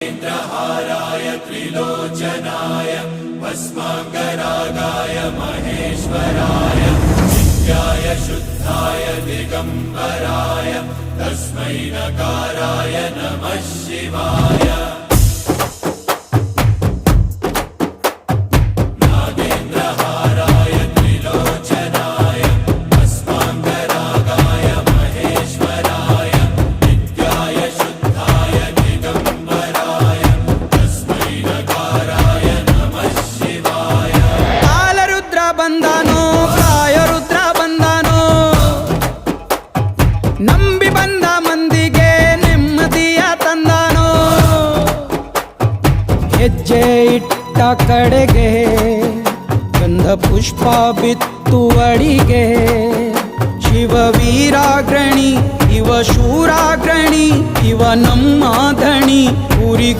इंद्रहाराय त्रिलोचनाय भस्मांगरागाय महेश्वराय नित्याय शुद्धाय दिगंबराय तस्मै नकाराय नमः शिवाय। ನಂಬಿ ಬಂದ ಮಂದಿಗೆ ನೆಮ್ಮದಿಯ ತಂದಾನೋ, ಹೆಜ್ಜೆ ಇಟ್ಟ ಕಡೆಗೆ ಗಂಧ ಪುಷ್ಪ ಬಿತ್ತು ಅಡಿಗೆ. ಶಿವ ವೀರಾಗ್ರಣಿ ಇವ ಶೂರಾಗ್ರಣಿ ಇವ ನಮ್ಮ ಧಣಿ.